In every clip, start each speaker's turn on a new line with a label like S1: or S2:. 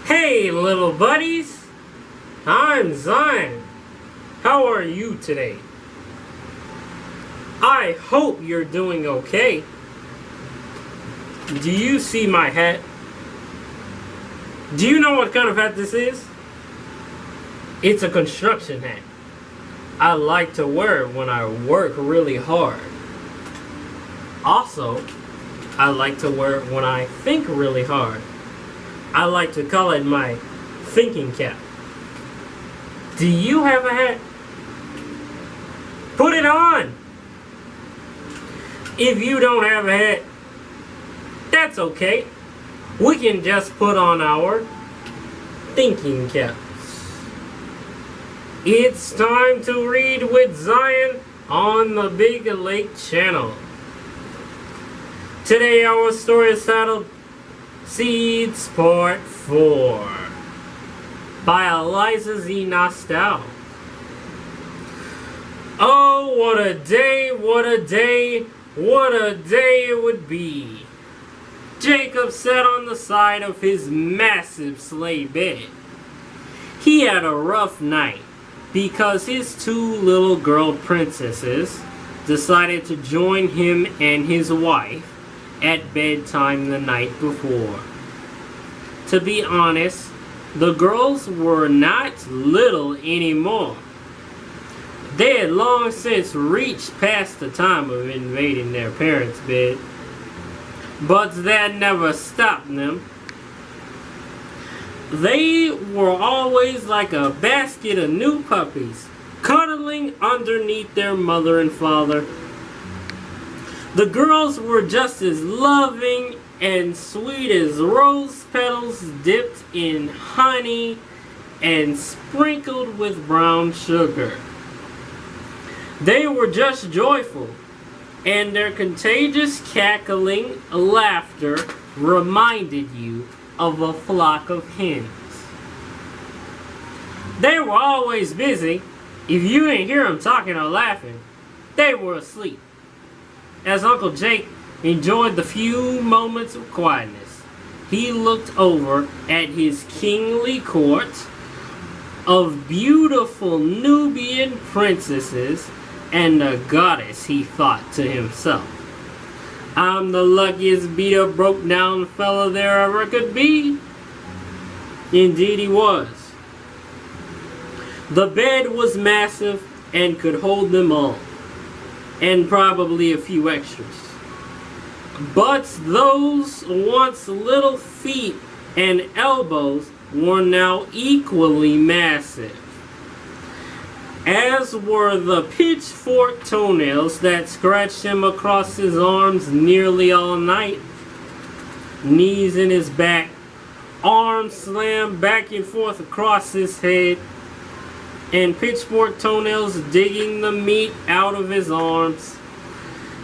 S1: Hey, little buddies! I'm Zion. How are you today? I hope you're doing okay. Do you see my hat? Do you know what kind of hat this is? It's a construction hat. I like to wear it when I work really hard. Also, I like to wear it when I think really hard. I like to call it my thinking cap. Do you have a hat? Put it on! If you don't have a hat, that's okay. We can just put on our thinking caps. It's time to read with Zion on the Big Lake Channel. Today our story is titled Seeds Part 4 by Eliza Z. Nostal. Oh, what a day, what a day, what a day it would be. Jacob sat on the side of his massive sleigh bed. He had a rough night because his two little girl princesses decided to join him and his wife at bedtime the night before. To be honest, the girls were not little anymore. They had long since reached past the time of invading their parents' bed, but that never stopped them. They were always like a basket of new puppies, cuddling underneath their mother and father. The girls were just as loving and sweet as rose petals dipped in honey and sprinkled with brown sugar. They were just joyful, and their contagious cackling laughter reminded you of a flock of hens. They were always busy. If you didn't hear them talking or laughing, they were asleep. As Uncle Jake enjoyed the few moments of quietness, he looked over at his kingly court of beautiful Nubian princesses and a goddess, he thought to himself. I'm the luckiest beat-up, broke-down fella there ever could be. Indeed he was. The bed was massive and could hold them all, and probably a few extras. But those once little feet and elbows were now equally massive, as were the pitchfork toenails that scratched him across his arms nearly all night. Knees in his back, arms slammed back and forth across his head, and pitchfork toenails digging the meat out of his arms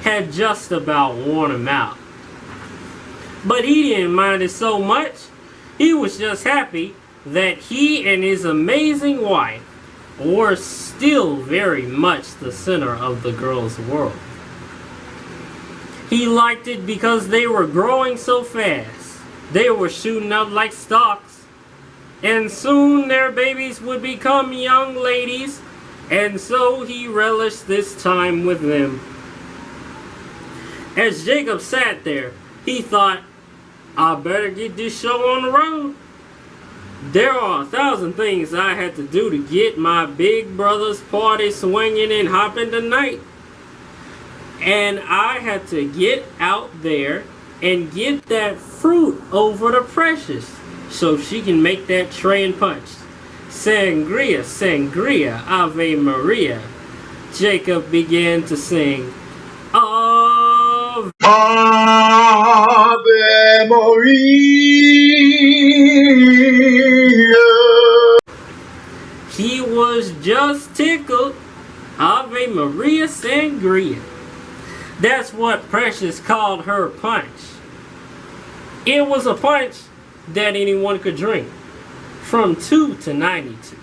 S1: had just about worn him out. But he didn't mind it so much. He was just happy that he and his amazing wife were still very much the center of the girls' world. He liked it because they were growing so fast. They were shooting up like stalks, and soon their babies would become young ladies, and so he relished this time with them. As Jacob sat there, he thought, I better get this show on the road. There are 1,000 things I had to do to get my big brother's party swinging and hopping tonight. And I had to get out there and get that fruit over to Precious so she can make that tray and punch. Sangria, sangria, Ave Maria. Jacob began to sing, Ave Maria. He was just tickled. Ave Maria Sangria. That's what Precious called her punch. It was a punch that anyone could drink, from 2 to 92.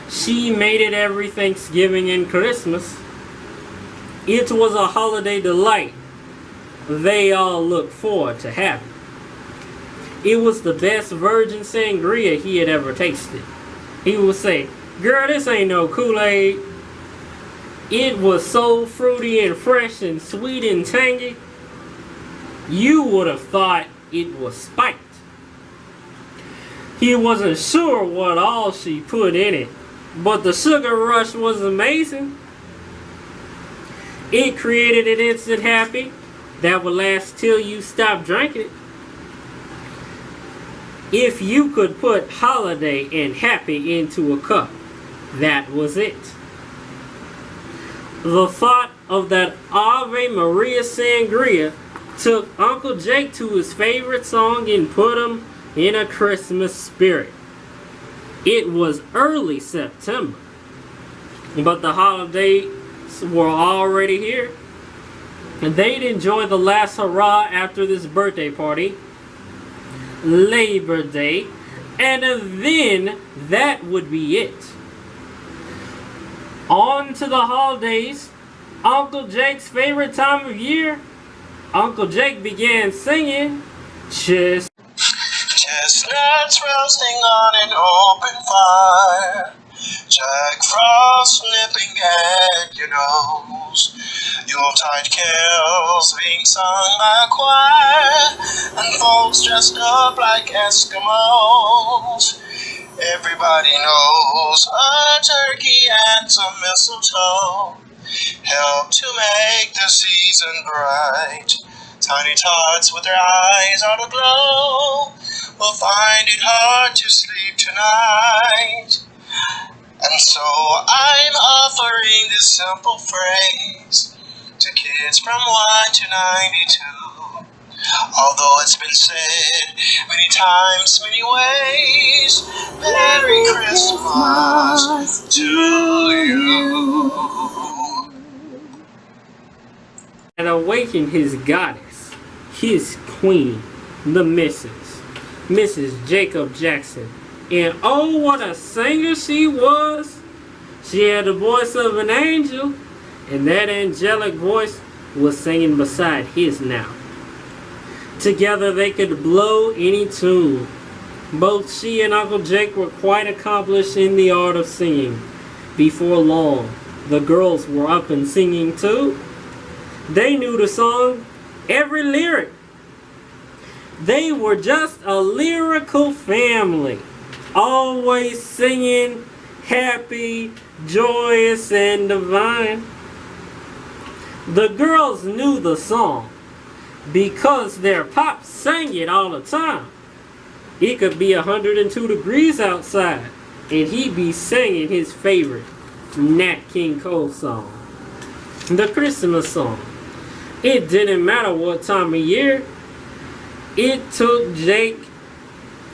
S1: She made it every Thanksgiving and Christmas. It was a holiday delight they all looked forward to having. it was the best virgin sangria he had ever tasted. He would say, "Girl, this ain't no Kool-Aid. It was so fruity and fresh and sweet and tangy, you would have thought it was spiked." He wasn't sure what all she put in it, but the sugar rush was amazing. It created an instant happy that would last till you stopped drinking it. If you could put holiday and happy into a cup, that was it. The thought of that Ave Maria sangria took Uncle Jake to his favorite song and put him in a Christmas spirit. It was early September, but the holidays were already here. And they'd enjoy the last hurrah after this birthday party, Labor Day, and then that would be it. On to the holidays, Uncle Jake's favorite time of year. Uncle Jake began singing,
S2: Chestnuts roasting on an open fire, Jack Frost nipping at your nose, Yuletide carols being sung by a choir, and folks dressed up like Eskimos. Everybody knows a turkey and some mistletoe help to make the season bright. Tiny tots with their eyes on a glow will find it hard to sleep tonight. And so I'm offering this simple phrase to kids from 1 to 92. Although it's been said many times, many ways, Merry Christmas to you.
S1: and awakened his goddess, his queen, the Mrs. Jacob Jackson. And oh, what a singer she was! She had the voice of an angel, and that angelic voice was singing beside his now. Together they could blow any tune. Both she and Uncle Jake were quite accomplished in the art of singing. Before long, the girls were up and singing too. They knew the song, every lyric. They were just a lyrical family, always singing, happy, joyous, and divine. The girls knew the song because their pop sang it all the time. It could be 102 degrees outside, and he'd be singing his favorite Nat King Cole song, the Christmas song. It didn't matter what time of year. It took Jake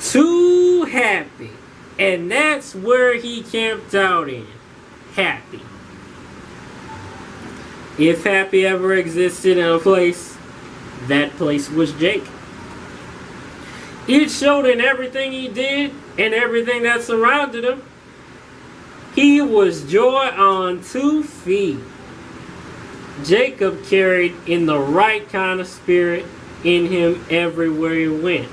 S1: to happy, and that's where he camped out in, happy. If happy ever existed in a place, that place was Jake. It showed in everything he did and everything that surrounded him. He was joy on 2 feet. Jacob carried in the right kind of spirit in him everywhere he went.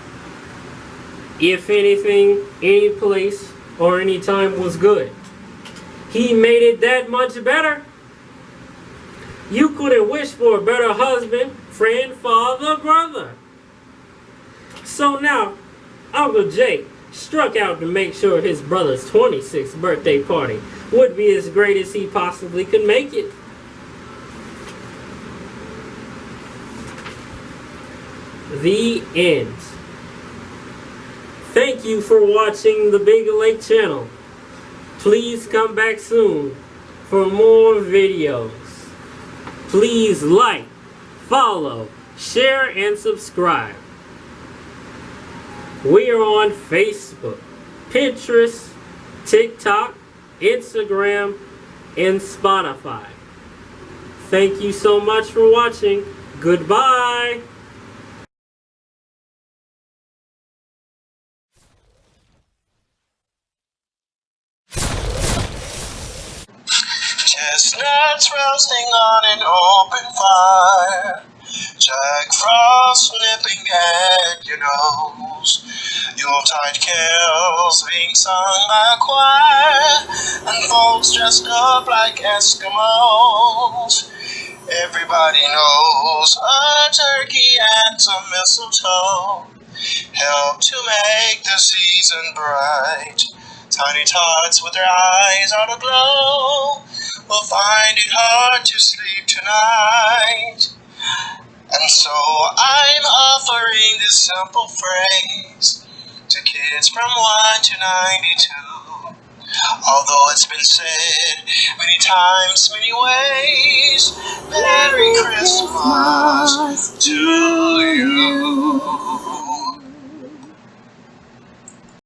S1: If anything, any place, or any time was good, he made it that much better. You couldn't wish for a better husband, friend, father, brother. So now, Uncle Jake struck out to make sure his brother's 26th birthday party would be as great as he possibly could make it. The end. Thank you for watching the Big Lake channel. Please come back soon for more videos. Please like, follow, share, and subscribe. We are on Facebook, Pinterest, TikTok, Instagram, and Spotify. Thank you so much for watching. Goodbye.
S2: Chestnuts roasting on an open fire, Jack Frost nipping at your nose. Yuletide carols being sung by a choir, and folks dressed up like Eskimos. Everybody knows a turkey and some mistletoe help to make the season bright. Tiny tots with their eyes on aglow will find it hard to sleep tonight. And so I'm offering this simple phrase to kids from 1 to 92. Although it's been said many times, many ways, Merry Christmas to you.